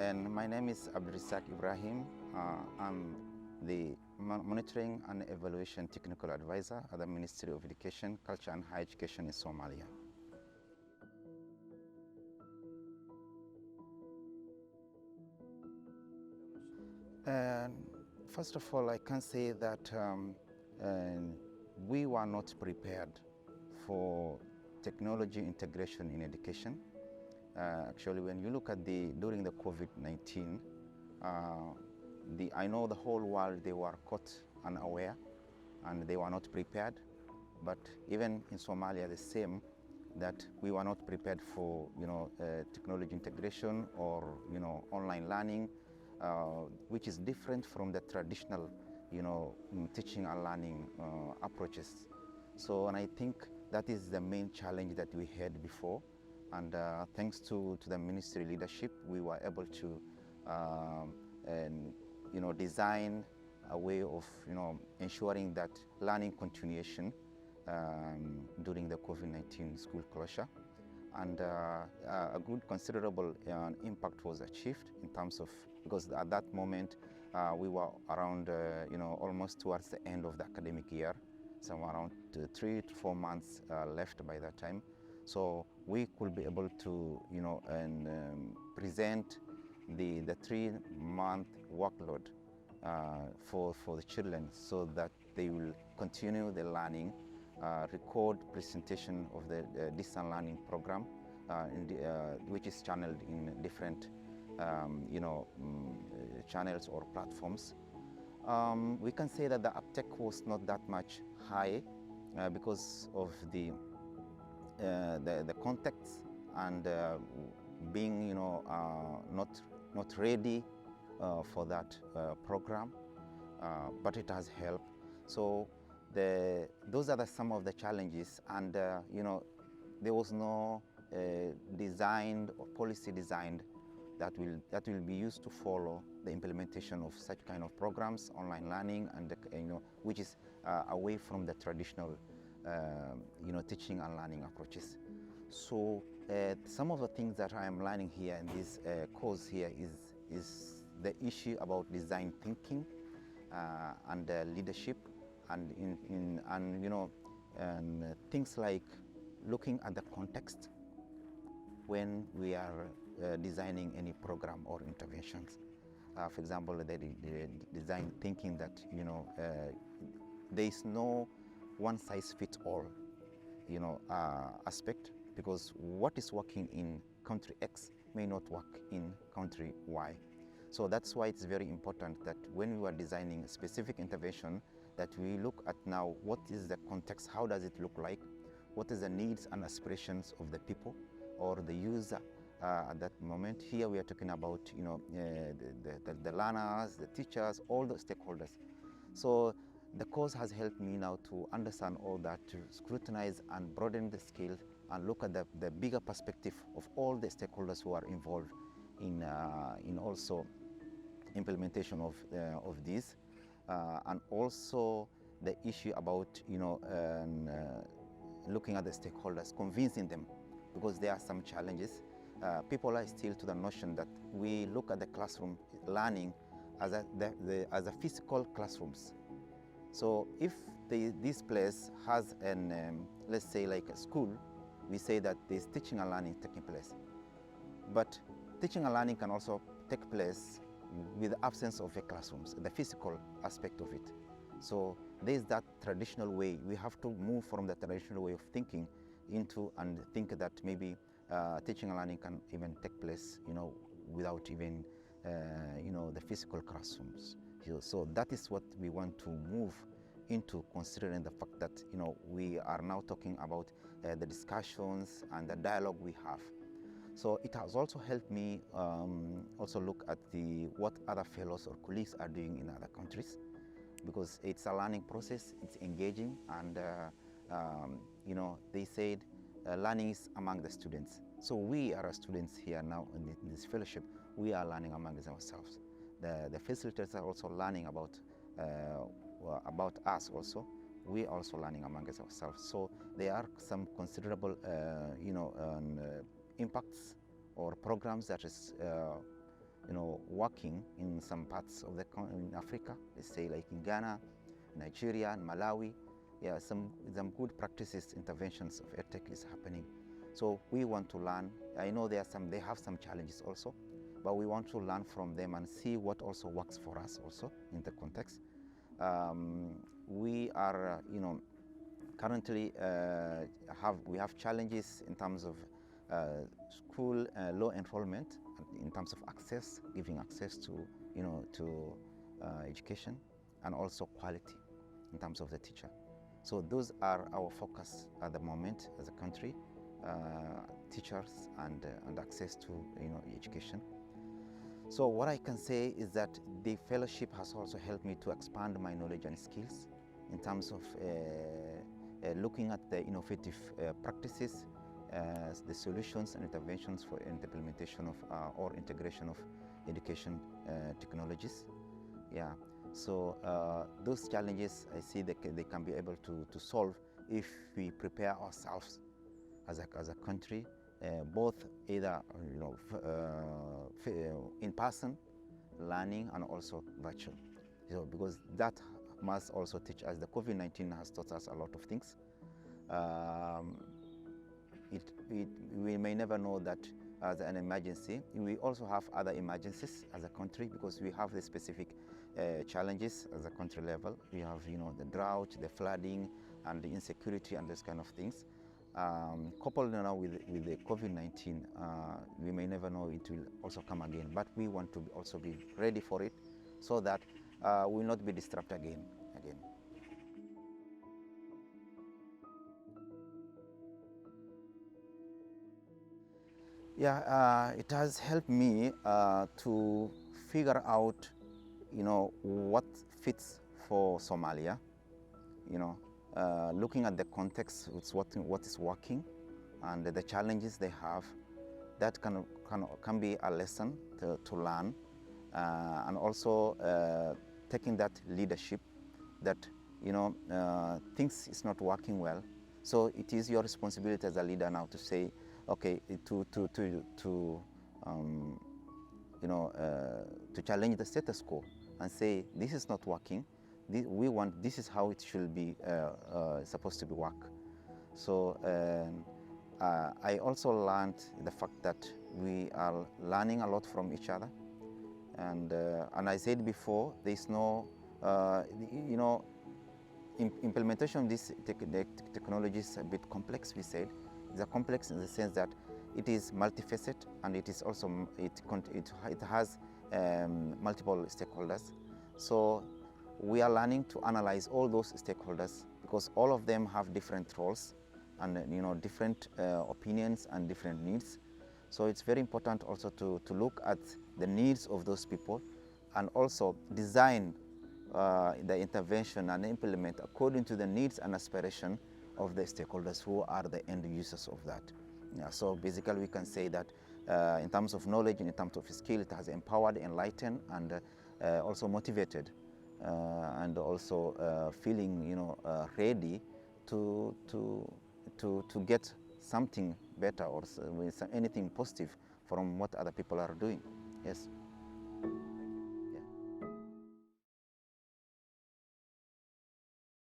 and my name is Abdirizak Ibrahim. I'm the Monitoring and Evaluation Technical Advisor at the Ministry of Education, Culture and Higher Education in Somalia. First of all, I can say that we were not prepared for technology integration in education. Actually, when you look at during the COVID-19, I know the whole world, they were caught unaware and they were not prepared. But even in Somalia, the same, that we were not prepared for technology integration or online learning, which is different from the traditional teaching and learning approaches. So, and I think that is the main challenge that we had before. And thanks to the ministry leadership, we were able to design a way of ensuring that learning continuation during the COVID-19 school closure. And a good considerable impact was achieved in terms of, because at that moment we were around almost towards the end of the academic year, so around 3 to 4 months left by that time. So we could be able to present the 3-month workload for the children, so that they will continue the learning, record presentation of the distance learning program, which is channeled in different channels or platforms. We can say that the uptake was not that much high because of the context and being not ready for that program, but it has helped. So those are some of the challenges, and there was no designed or policy designed that will be used to follow the implementation of such kind of programs, online learning, and which is away from the traditional teaching and learning approaches. So some of the things that I am learning here in this course here is the issue about design thinking and leadership, and things like looking at the context when we are designing any program or interventions. For example, the design thinking that there is no one-size-fits-all aspect, because what is working in country X may not work in country Y. So that's why it's very important that when we are designing a specific intervention, that we look at now what is the context, how does it look like, what is the needs and aspirations of the people or the user at that moment. Here we are talking about the learners, the teachers, all the stakeholders. So the course has helped me now to understand all that, to scrutinize and broaden the scale and look at the bigger perspective of all the stakeholders who are involved in also implementation of this, and also the issue about looking at the stakeholders, convincing them, because there are some challenges. People are still to the notion that we look at the classroom learning as a physical classrooms. So if this place has let's say like a school, we say that there's teaching and learning taking place. But teaching and learning can also take place with the absence of the classrooms, the physical aspect of it. So there's that traditional way. We have to move from the traditional way of thinking into and think that maybe teaching and learning can even take place, without even, the physical classrooms. So that is what we want to move into, considering the fact that, we are now talking about the discussions and the dialogue we have. So it has also helped me also look at what other fellows or colleagues are doing in other countries, because it's a learning process, it's engaging, and they said learning is among the students. So we are students here now in this fellowship. We are learning among ourselves. The facilitators are also learning about us also. We are also learning among ourselves. So there are some considerable impacts or programs that is working in some parts of in Africa, let's say like in Ghana, Nigeria, and Malawi. Yeah, some good practices, interventions of EdTech is happening. So we want to learn. I know they have some challenges also, but we want to learn from them and see what also works for us also in the context. We are, currently we have challenges in terms of school low enrollment, in terms of access, giving access to education, and also quality in terms of the teacher. So those are our focus at the moment as a country: teachers and access to education. So what I can say is that the fellowship has also helped me to expand my knowledge and skills in terms of looking at the innovative practices, the solutions and interventions for implementation of or integration of education technologies. Yeah. So those challenges, I see that they can be able to solve if we prepare ourselves as a country, both either in person learning and also virtual. So because that must also teach us. The COVID-19 has taught us a lot of things. We may never know that as an emergency. We also have other emergencies as a country, because we have the specific challenges as a country level. We have the drought, the flooding, and the insecurity, and those kind of things. Coupled now with the COVID-19, we may never know it will also come again. But we want to also be ready for it, so that we will not be disrupted again. Yeah, it has helped me to figure out, what fits for Somalia. Looking at the context, it's what is working, and the challenges they have. That can be a lesson to learn, and also taking that leadership that things is not working well. So it is your responsibility as a leader now to say, okay, to challenge the status quo and say, this is not working. This is how it should be supposed to be work. So I also learned the fact that we are learning a lot from each other, and I said before, there is no implementation of this technology is a bit complex. We said it's a complex in the sense that it is multifaceted, and it is also it has multiple stakeholders. So we are learning to analyze all those stakeholders, because all of them have different roles and different opinions and different needs. So it's very important also to look at the needs of those people, and also design the intervention and implement according to the needs and aspiration of the stakeholders who are the end users of that. Yeah, so basically we can say that in terms of knowledge and in terms of skill, it has empowered, enlightened, and also motivated, and also feeling ready to get something better, or anything positive from what other people are doing. Yes.